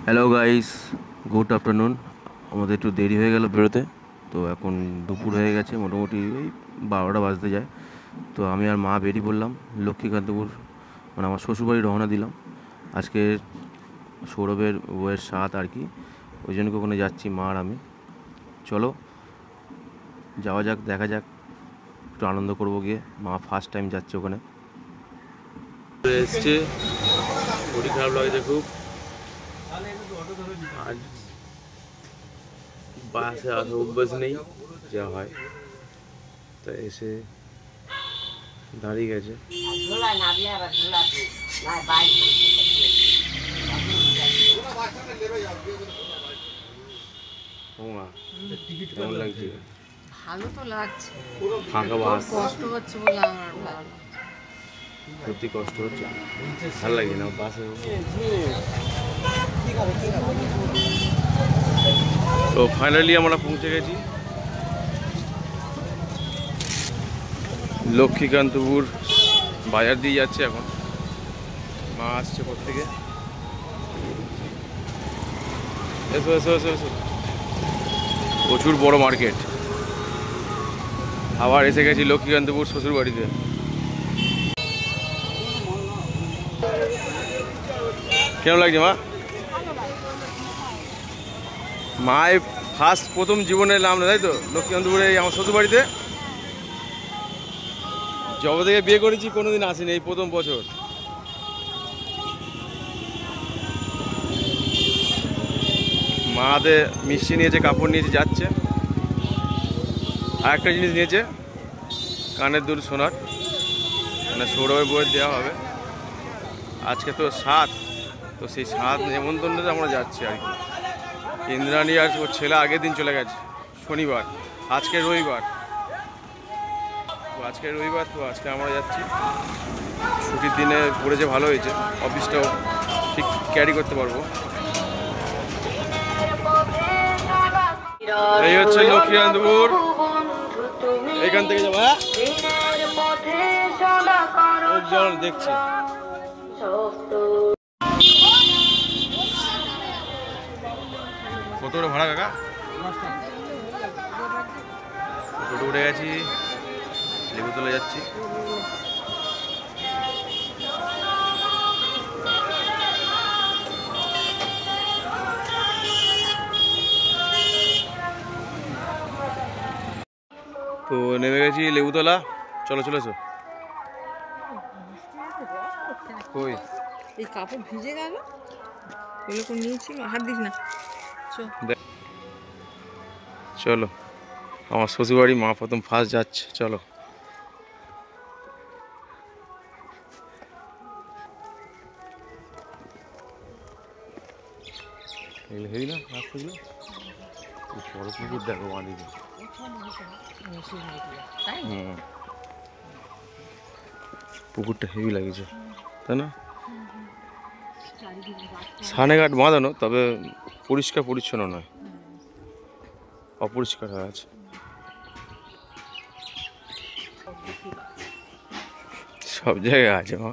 Hello guys, good afternoon. আমাদের একটু দেরি হয়ে গেল বেরোতে, তো এখন দুপুর হয়ে গেছে, মোটামুটি ওই 12টা বাজতে যায়। তো আমি আর মা বেরিয়ে পড়লাম লক্ষ্মীকান্তপুর, মানে আমার শ্বশুরবাড়ি রওনা দিলাম। আজকে সৌরভের বউয়ের সাথ আর কি, ওই জন্য ওখানে যাচ্ছি মা আর আমি। চলো যাওয়া যাক, দেখা যাক, একটু আনন্দ করবো গিয়ে। মা ফার্স্ট টাইম যাচ্ছে ওখানে। এসছে, শরীর খারাপ লাগছে খুব। আজ বাসে আসা অভ্যাস নেই, যা হয় তা এসে দাঁড়িয়ে গেছে। কেমন লাগছে? ভালো তো লাগছে, ফাঁকা বাস, কষ্ট হচ্ছে বলে আমার ভালো। সত্যি কষ্ট হচ্ছে, ভালো লাগে না বাসে। তো ফাইনালি আমরা পৌঁছে গেছি লক্ষ্মীকান্তপুর বাজার দিয়ে যাচ্ছে এখন। মা আসছে কোত্থেকে, এসো এসো এসো এসো। প্রচুর বড় মার্কেট। আবার এসে গেছি লক্ষ্মীকান্তপুর শ্বশুর বাড়িতে। কেমন লাগছে মা? মায় ফার্স্ট প্রথম জীবনে এলাম না, তাই তো লক্ষ্মীকান্তপুরে আমার শ্বশুর বাড়িতে। যবে থেকে বিয়ে করেছি কোনোদিন আসিনি, এই প্রথম বছর। মাদের মিষ্টি নিয়েছে, কাপড় নিয়েছে, যাচ্ছে। আর একটা জিনিস নিয়েছে, কানের দুল সোনার, মানে সৌরভের বইয়ের দেওয়া হবে। আজকে তো সাত, তো সেই সাত নেমন্তন্নতে আমরা যাচ্ছি আর কি। ইন্দ্রাণী আর ওর ছেলে আগের দিন চলে গেছে শনিবার, আজকে রবিবার। তো আজকে রবিবার, তো আজকে আমরা যাচ্ছি। ছুটির দিনে পড়েছে, ভালো হয়েছে, অফিসটাও ঠিক ক্যারি করতে পারবো। এই হচ্ছে লক্ষ্মীকান্তপুর, এখান থেকে যাবো। হ্যাঁ দেখছি। কত করে ভাড়া কাকা? টোটো উঠে গেছি, লেবুতলা যাচ্ছি। তো নেমে গেছি লেবুতলা, চলো চলে এসো। কই এই কাপড় ভিজে গেল, ওগুলো করে নিয়েছি, হাত দিস না। চলো, আমার শ্বশুরবাড়ি, মা প্রথম ফার্স্ট যাচ্ছে, চলো। এগুলো হেবি না রাস্তাগুলো, বড় পুকুর দেখো বাঁদিকে। পুকুরটা হেভি লাগছে, তাই না? সানেঘাট বাঁধানো, তবে পরিষ্কার পরিচ্ছন্ন নয়, অপরিষ্কার হয়ে আছে। সব জায়গায় আছে মা।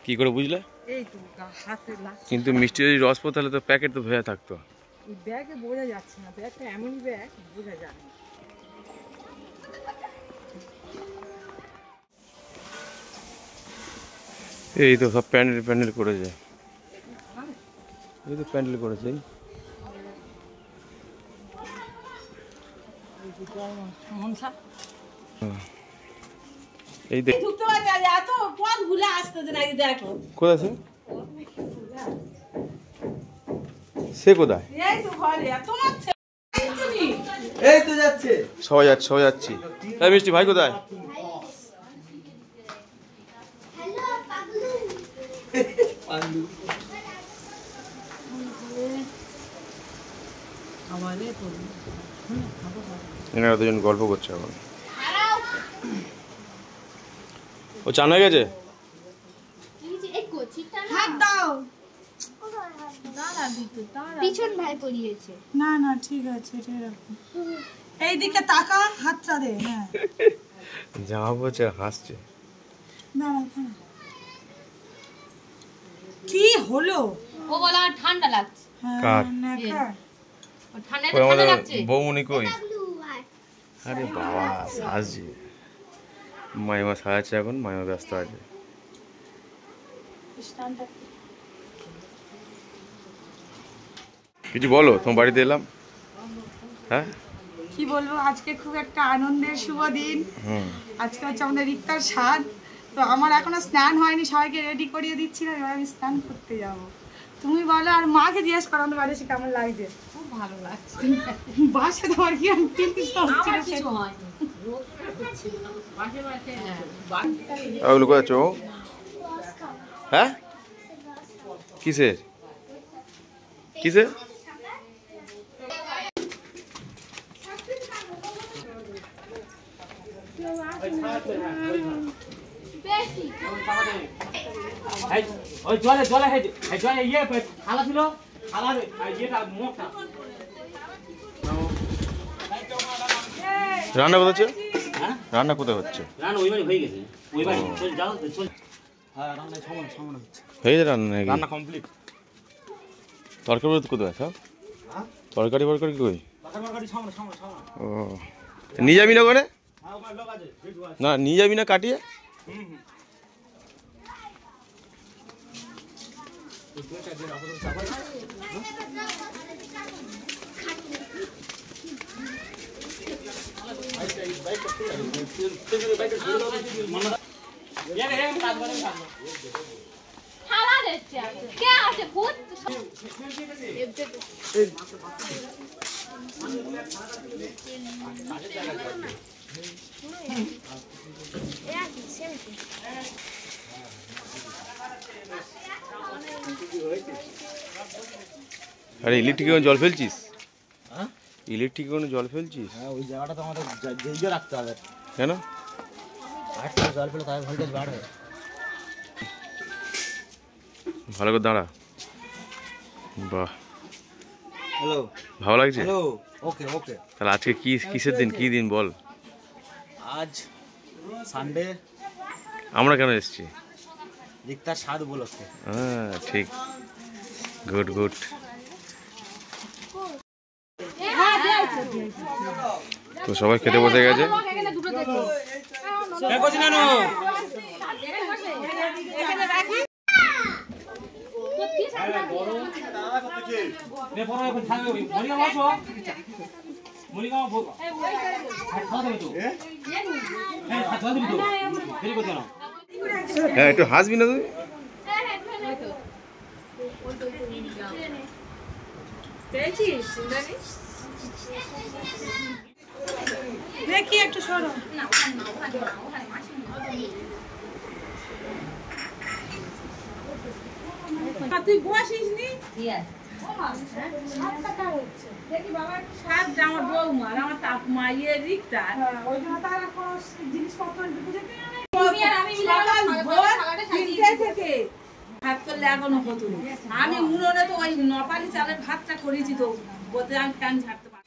কি করে বুঝলে? কিন্তু মিষ্টি যদি রস পড়তো তাহলে তো প্যাকেট তো ভেজা থাকতো। ব্যাগে বোঝা যাচ্ছে না, ব্যাগটা এমন ব্যাগ বোঝা যায় না। এই তো সব প্যান্ডেল প্যান্ডেল করেছে, এই তো প্যান্ডেল করেছে। এই দেখ কোথায় আছে, সে কোথায়? এই তো যাচ্ছে, সবাই যাচ্ছে, সবাই যাচ্ছি। এই মিষ্টি ভাই কোথায়? এনারা দুজন গল্প করছে এখন। ও চান হয়ে গেছে। পিছন ভাই পড়িয়েছে। না না ঠিক আছে, এটা রাখো। এইদিকে তাকা, হাতটা দে। হ্যাঁ জামা পড়ছে হাসছে। কি হলো? ও বলা ঠান্ডা লাগছে। কার? ঠান্ডা কই আমাদের লাগছে। বৌমনি কই? আরে বাবা সাজছে, মাইমা সাজাচ্ছে এখন, মাইমা ব্যস্ত আছে। কিছু বলো, তোমার বাড়িতে এলাম। হ্যাঁ কি বলবো, আজকে খুব একটা আনন্দের শুভ দিন। হুম, আজকে হচ্ছে আমাদের রিক্তার স্বাদ। তো আমার এখনো স্নান হয়নি, সবাইকে রেডি করিয়ে দিচ্ছি না, এবার আমি স্নান করতে যাব। তুমি বলো, আর মাকে জিজ্ঞেস করো আমাদের বাড়ি এসে কেমন লাগছে। খুব ভালো লাগছে। বাসে তোমার কি আমার কিছু হয়নি। ওগুলো কোথায় চো? হ্যাঁ কিসের কিসের? ওই জলে জলে জলে ইয়ে থালা ছিল, থালার ইয়েটা মুখটা। রান্না কোথায় হচ্ছে? হ্যাঁ রান্না কোথায় হচ্ছে? রান্না ওই বাড়ি হয়ে গেছে, ওই বাড়ি যাও চল। হ্যাঁ রান্না সামনে হচ্ছে, হয়ে গেছে রান্না নাকি? রান্না কমপ্লিট। তরকারি কোথায় সব? তরকারি ফরকারি কই? তরকারি সামনে। ও নিয়ে যাবি না ওখানে? হ্যাঁ ওখানে লোক আছে, ভিডিও আছে। না নিয়ে যাবি না কাটিয়ে? থালা দিচ্ছে। কে আছে ভূত? আরে ইলেকট্রিকে জল ফেলছিস? হ্যাঁ ইলেকট্রিকে কোনো জল ফেলছিস? হ্যাঁ ওই জায়গাটা তো আমাদের জেগে রাখতে হবে। কেন? জল ফেলে তাই ভোল্টেজ বাড়বে। ভালো করে দাঁড়া। বাহ হ্যালো ভালো লাগছে। হ্যালো, ওকে ওকে। তাহলে আজকে কি কিসের দিন, কি দিন বল? আজ সানডে, আমরা কেন এসেছি? রিক্তার স্বাদ উপলক্ষে। হ্যাঁ ঠিক, গুড গুড। তো সবাই খেতে বসে গেছে। হ্যাঁ একটু হাসবি না তুই? দেখি একটু সরো। তুই বসিস নি? আমার বৌমার, আমার তাপমা, ইয়ে রিক্তার। ওই জন্য তার এখন জিনিসপত্র থেকে ভাত করলে এখনো হতো না। আমি উনুনে তো ওই নপালি চালের ভাতটা করেছি, তো বলতে আমি টান ছাড়তে পারি।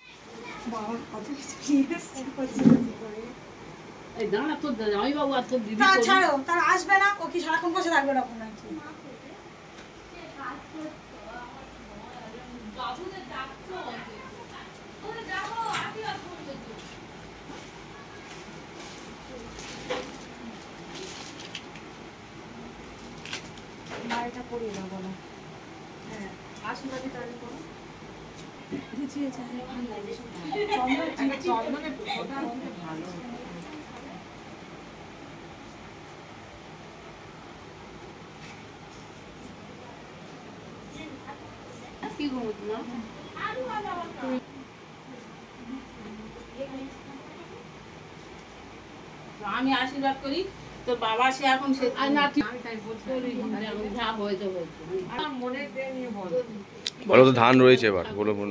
ছাড়ো, তার আসবে না, ও কি সারাক্ষণ বসে থাকবে না? বাড়িটা পড়িয়ে দাও বলো। হ্যাঁ আশীর্বাদী তাহলে করো। চন্দনের ফোঁটা ভালো। আমি আশীর্বাদ করি, তোর বাবা সে এখন সে বলো তো ধান রয়েছে এবার, বলো বোন।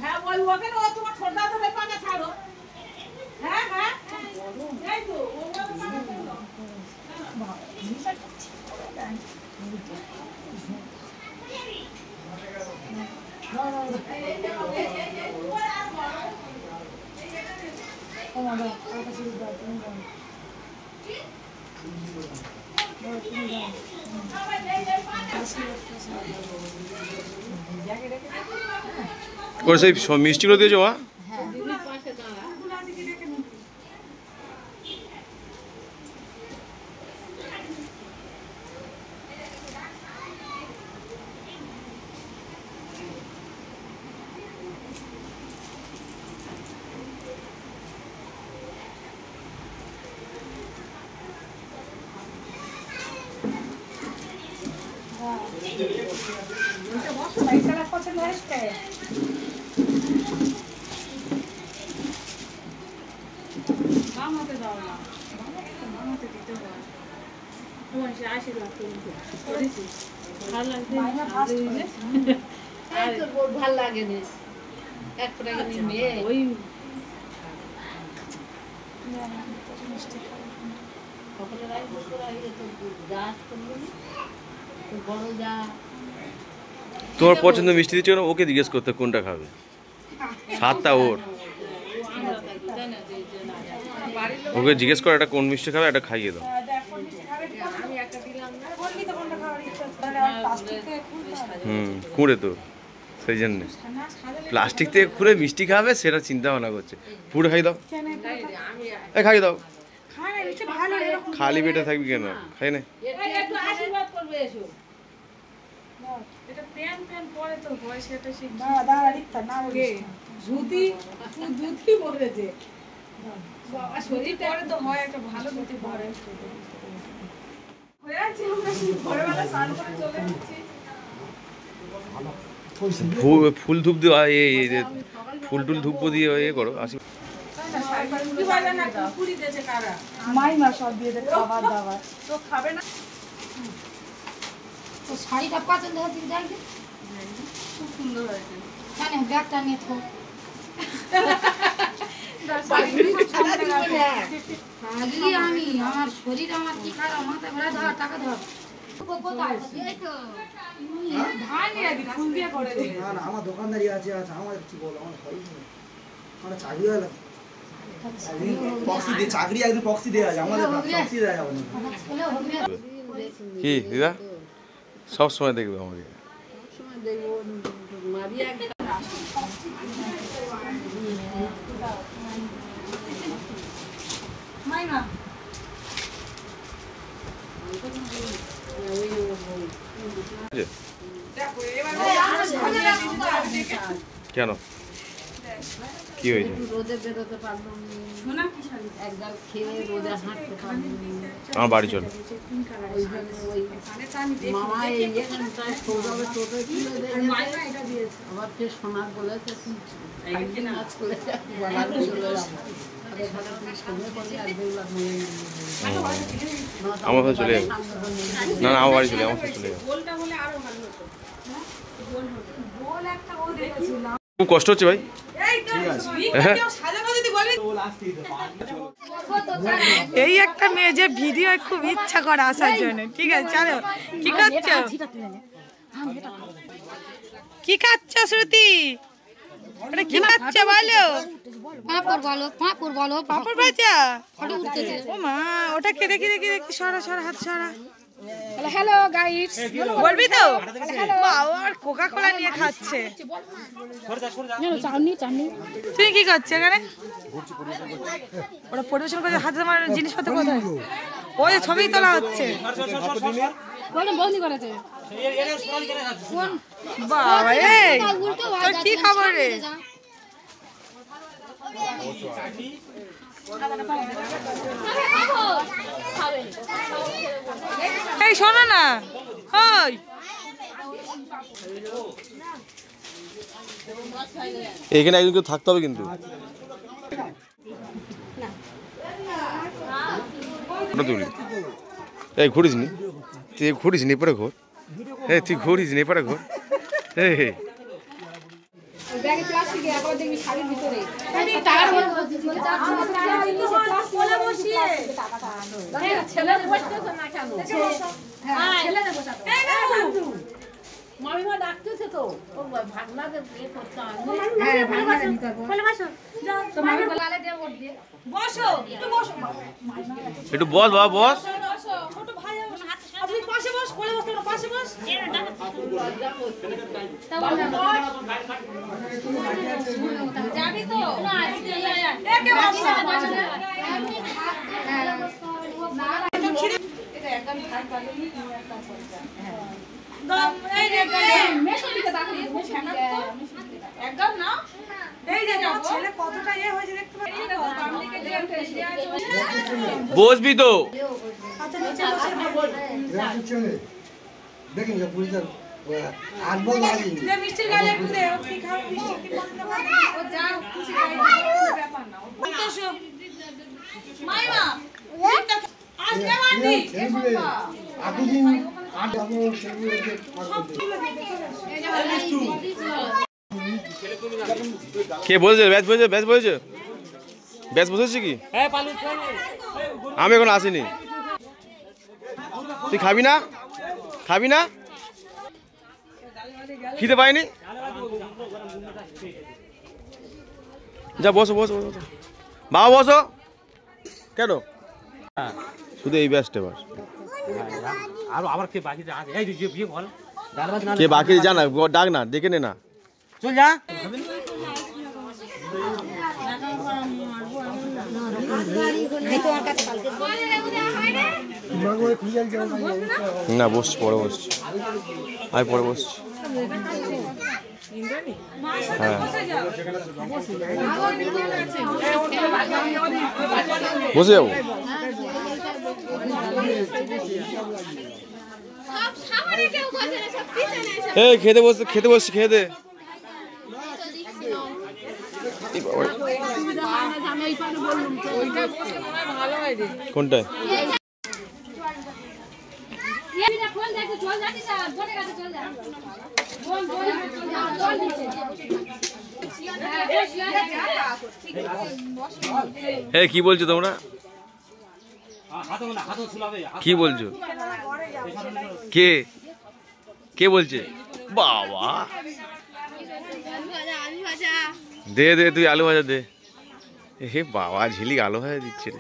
হ্যাঁ ওই ওকে ও তোমার ছোট দাদা ভাই পাকা ছাড়ো। হ্যাঁ হ্যাঁ এই তো ও ওর সেই মিষ্টিগুলো দিয়েছো মা? পছন্দ হয়েছে মামাতে দাও না, মামাতে দিতে হয়। তোমার সে আশীর্বাদ করেছি ভালো লাগছে। ভাল লাগে না এক টাকা নিয়ে ওই বড় যা তোমার পছন্দ মিষ্টি দিচ্ছ না, ওকে জিজ্ঞেস করতে কোনটা খাবে, স্বাদটা ওর। ওকে জিজ্ঞেস করো এটা কোন মিষ্টি খাবে, এটা খাইয়ে দাও। খুঁড়ে তো সেই জন্যে প্লাস্টিক থেকে খুঁড়ে মিষ্টি খাবে সেটা চিন্তা ভাবনা করছে। পুরো খাই দাও, খাই দাও, খালি পেটে থাকবি কেন, খাই না। ফুল ধূপ দিয়ে ফুল টুল ধূপ দিয়ে ইয়ে করো। মাইমা সব দিয়ে দে খাবার দাবার তো খাবে না। তো শাড়িটা পছন্দ হচ্ছে দেখবে খুব সুন্দর হয়েছে। কেন ব্যাগটা নিয়ে থো আমি আমার শরীর আমার কি খারাপ মাথা ঘোরা ধর টাকা ধর আমার দোকানদারি আছে আমার কি বলো, আমার আমার চাকরি হয় পক্সি দিয়ে চাকরি একদিন পক্সি দেওয়া আছে, আমাদের পক্সি দেওয়া যাবে না। কি দিদা সব সময় দেখবে আমাকে? মাইমা কেন কি হয়েছে? রোদে বেরোতে পারলাম একদম খেয়ে রোদে হাঁটতে পারলাম আমার বাড়ি চলো। মামা এইখানটায় সৌরভের টোটো ছিল আবার ফের সোনার বলেছে চলে আমার সাথে চলে যাবো। না না আমার বাড়ি চলে, আমার সাথে চলে যাবো। খুব কষ্ট হচ্ছে ভাই। এই একটা মেয়ে যে ভিডিও খুব ইচ্ছা করে আসার জন্য। ঠিক আছে চলো, কি খাচ্ছ? কি খাচ্ছ শ্রুতি? ওটা কি খাচ্ছ বলো? পাঁপড় বলো পাঁপড় বলো পাপড় ভাজা। ফটো উঠতেছে ও মা, ওটা কে দেখি দেখি দেখি, সরা সরা হাত সরা। হ্যালো গাইস বলবি তো? বাবা আর কোকা কোলা নিয়ে খাচ্ছে। চাউনি চাউনি তুই কি করছিস এখানে? ওরা পরিবেশন করে হাতে আমার জিনিসপত্র কোথায়? ওই ছবি তোলা হচ্ছে। বলো বন্ধ করেছে বাবা এই তোর কি খবর রে? এই শোনো না, ওই এখানে একজন কেউ থাকতে হবে কিন্তু। তুই এই ঘুরিস নি, তুই ঘুরিস নি পরে ঘোর। হ্যাঁ তুই ঘুরিস নি পরে ঘোর। হ্যাঁ হ্যাঁ ব্যাগে প্লাস্টিক একবার দেখবি শাড়ির ভিতরে ছেলেদের বসতে তো না কেন ছেলেদের বসাতে মামিমা ডাকতেছে তো ও ভাগনাকে বিয়ে করতে হবে। হ্যাঁ ভাগনাটা নিতে হবে। বলে বসো যাও তো মামি বলে দে ওর দিয়ে বসো একটু বসো একটু বস বাবা বস। বসো ছোট ভাই আপনি পাশে বস কোলে বসো না পাশে বস যাবি তো না একে বসো একদম না এই যে আমার ছেলে কতটা ইয়ে হয়েছে দেখতে পাচ্ছি বসবি তো। আচ্ছা নিচে বসে দেখেন যে পুলিশের আর বল আসেনি দে মিষ্টির গালে একটু দে ও কি খাও মিষ্টি কি পছন্দ করে ও যা খুশি খাই ব্যাপার না ও তো শো মাইমা আজকে মারবি আগেদিন আট আমরা সেগুলো যে কে বসেছে ব্যাচ বসেছে ব্যাচ বসেছে ব্যাচ বসেছে কি? এই পালু চল আমি এখন আসিনি। তুই খাবি না খাবি না খিদে পাইনি? যা বসো বসো বসো বাবা বসো। কেন শুধু এই ব্যাচটা এবার আর আবার কে বাকি আছে এই যে বিয়ে বল ডালবাজ না কে বাকি জানা ডাক না ডেকে নে না। চল যা না বসছি পরে বসছি আমি পরে বসছি। হ্যাঁ বসে যাবো। এই খেতে বসছি খেয়ে দে। কোনটায় এই কি বলছো তোমরা? কি বলছো? কে কে বলছে? বাবা দে দে তুই আলু ভাজা দে। হে বাবা ঝিলিক আলু ভাজা দিচ্ছে রে।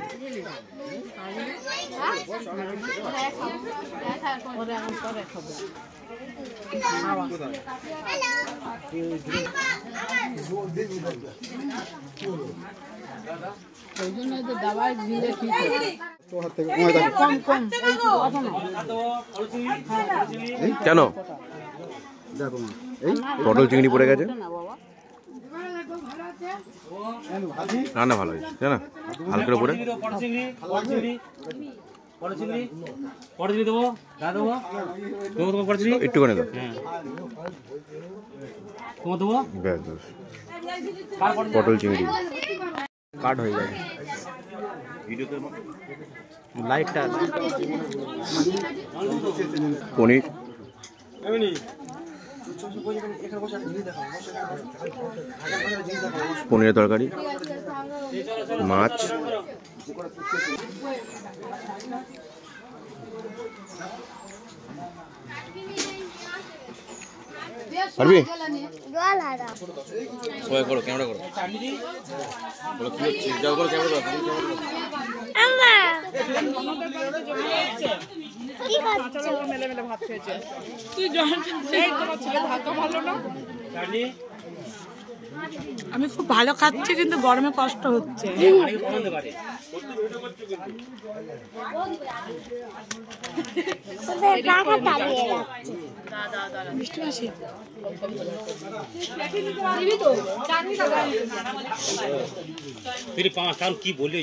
কেন পটল চিংড়ি পড়ে গেছে? রান্না ভালো হয়েছে জানা হালকা করে একটু করে দাও ব্যাস ব্যাস পটল চিংড়ি কাট হয়ে যাবে লাইটটা পনির পনিরের তরকারি মাছ পারবি সবাই করো ক্যামেরা করো বলো কি হচ্ছে যাও করো ক্যামেরা করো আমি খুব ভালো খাচ্ছি কিন্তু গরমে কষ্ট হচ্ছে। কারণ কি বললি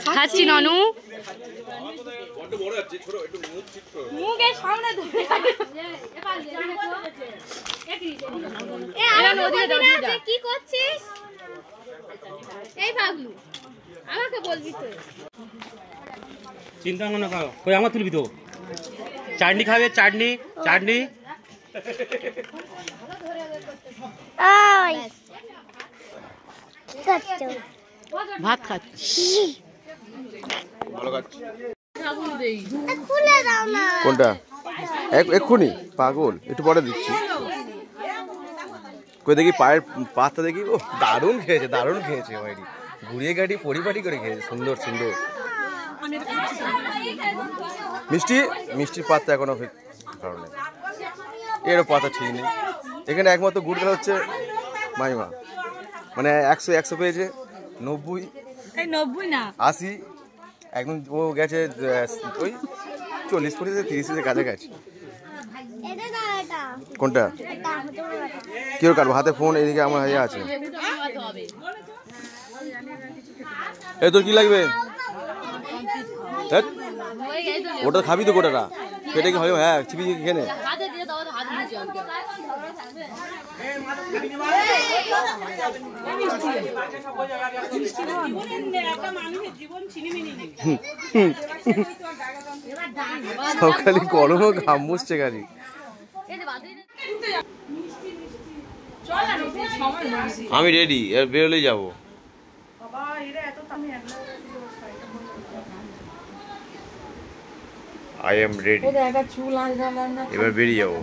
খাচ্ছি ননু মুখের সামনে কি করছিস এই পাগলু আমাকে বলবি তো চিন্তা মনে করো কই আমার তুলবি তো চাটনি খাবে চাটনি চাটনি ভাত খাচ্ছি ভালো খাচ্ছি কোনটা এক্ষুনি পাগল, একটু পরে দিচ্ছি। কই দেখি পায়ের পাতটা দেখি। ও দারুণ খেয়েছে বাইরে, ঘুরিয়ে গাড়ি পরিপাটি করে খেয়েছে, সুন্দর সুন্দর। মিষ্টির পাতটা এখনো কারণে এরও পাতা ঠিক নেই। এখানে একমাত্র গুড় খেলা হচ্ছে মাইমা, মানে 100 পেয়েছে, 90 না 80, একদম ও গেছে ওই 40-30 কাছাকাছি। কোনটা কেউ কাটবো? হাতে ফোন, এদিকে আমার ইয়ে আছে। এই তোর কি লাগবে? ওটা খাবি তো গোটাটা, পেটে কি হবে? হ্যাঁ চিপি খেয়ে সকালে গরমও ঘাম মুছছে গাড়ি। আমি রেডি, এর বেরোলেই যাবো। I am ready. এবার বেরিয়ে যাবো।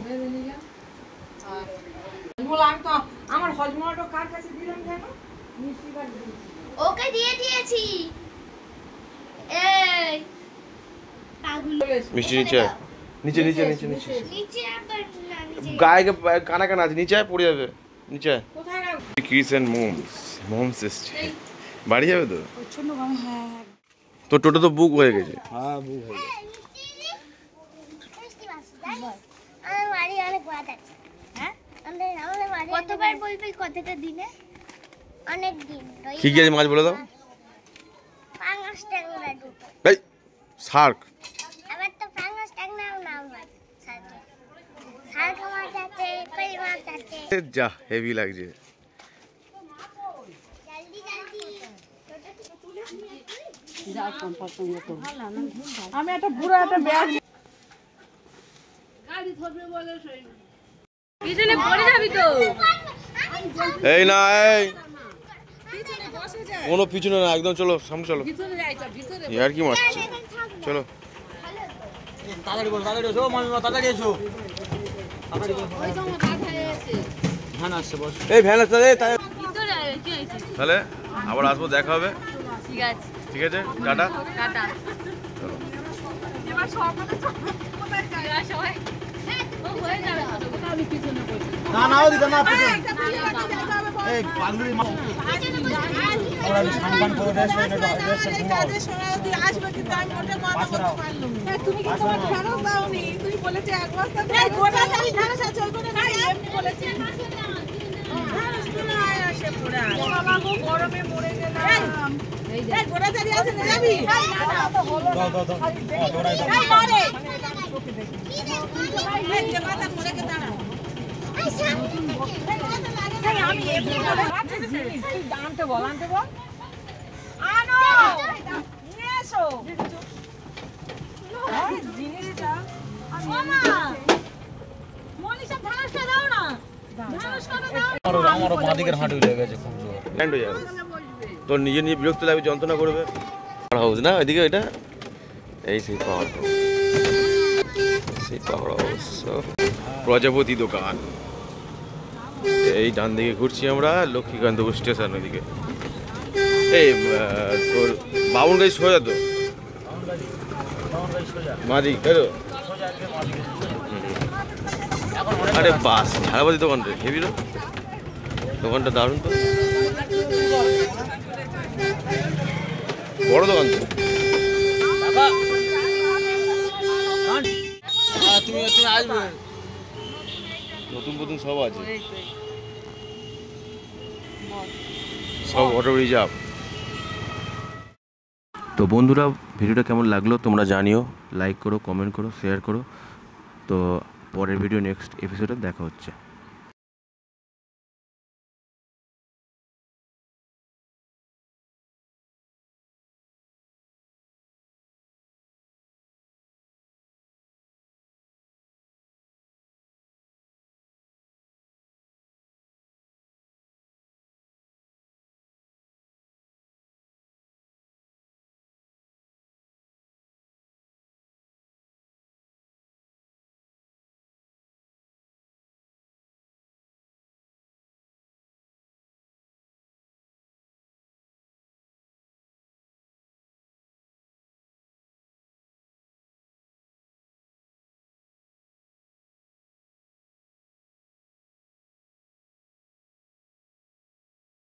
ওকে দিয়ে দিয়েছি। এই মিষ্টি নিচে নিচে নিচে নিচে নিচে নিচে আবার না, নিচে গায়ে কানা কানা আছে, নিচে পড়ে যাবে নিচে। ক্রিস এন্ড মোমস এসছে, বাড়ি যাবে তো? তোর টোটো তো বুক হয়ে গেছে। হ্যাঁ বুক হয়ে গেছে। আমার বাড়ি অনেক বাদ আছে। হ্যাঁ আমাদের বাড়ি কতবার বলবি কথাটা দিনে? অনেক দিন। কি কি আছে মাছ বলে দাও। পাঙ্গাস ট্যাংরা দুটো। এই শার্ক, আবার তো পাঙ্গাস ট্যাংরাও নাম হয় সাথে। শার্ক মাছ আছে, কই মাছ আছে। যা হেভি লাগছে। জলদি জলদি আমি একটা বুড়ো একটা ব্যাগ পিছনে পড়ে যাবি তো। এই না এই কোনো পিছনে না, একদম চলো সামনে চলো। আর কি মারছে, চলো তাড়াতাড়ি বল, তাড়াতাড়ি এসো মামিমা, তাড়াতাড়ি এসো। ভ্যান আসছে, বস। এই ভ্যান আছে তাহলে আবার আসবো, দেখা হবে। ঠিক আছে টাটা। না না ওদিকে না, এই পাগলুরি মা ওরা সানবান করে দেয়, সেই ড্রেসে ঘুমাও। আসবে কিন্তু আমি মোটে মাথা করতে পারলাম না। তুমি কি তোমার ফেরত দাওনি? তুমি বলেছে এক বস্তা এই গোটা চালি ঢাড়স আছে, ওই গোটা নাই এমনি বলেছি। ঢাড়স তো না আসে পুরা। বাবা গো গরমে মরে গেলাম। এই গোটা চালি আছে না যাবি? দাও দাও দাও, দৌড়াই দাও। এই মারে এই যে মাথা মরে কে দাঁড়া। আমি এমনি বলে জিনিস তুই দামটা বল, আনতে বল। আনো নিয়ে এসো জিনিসটা। মামা মনীষা ঢাড়সটা দাও না, ঢাড়সটা দাও। আমারও বাঁদিকের হাঁটু হয়ে গেছে খুব জোর। হ্যান্ড হয়ে যাবে, তোর নিজে নিজে বিরক্ত লাগবে, যন্ত্রণা করবে। পাওয়ার হাউস না ওইদিকে, ওইটা এই সেই পাওয়ার হাউস, সেই পাওয়ার হাউস প্রজাপতি দোকান। এই ডান দিকে ঘুরছি আমরা, লক্ষ্মীকান্তপুর স্টেশন ওইদিকে। এই তোর বাবুনগাই সোজা তো মাদি, তাই তো? আরে বাস ঝাড়াবাদি দোকান রে, হেবি রে দোকানটা, দারুণ তো, বড় দোকান তো। তুমি আসবে, নতুন নতুন সব আছে, সব অটো রিজার্ভ। তো বন্ধুরা ভিডিওটা কেমন লাগলো তোমরা জানিও, লাইক করো, কমেন্ট করো, শেয়ার করো। তো পরের ভিডিও নেক্সট এপিসোডে দেখা হচ্ছে।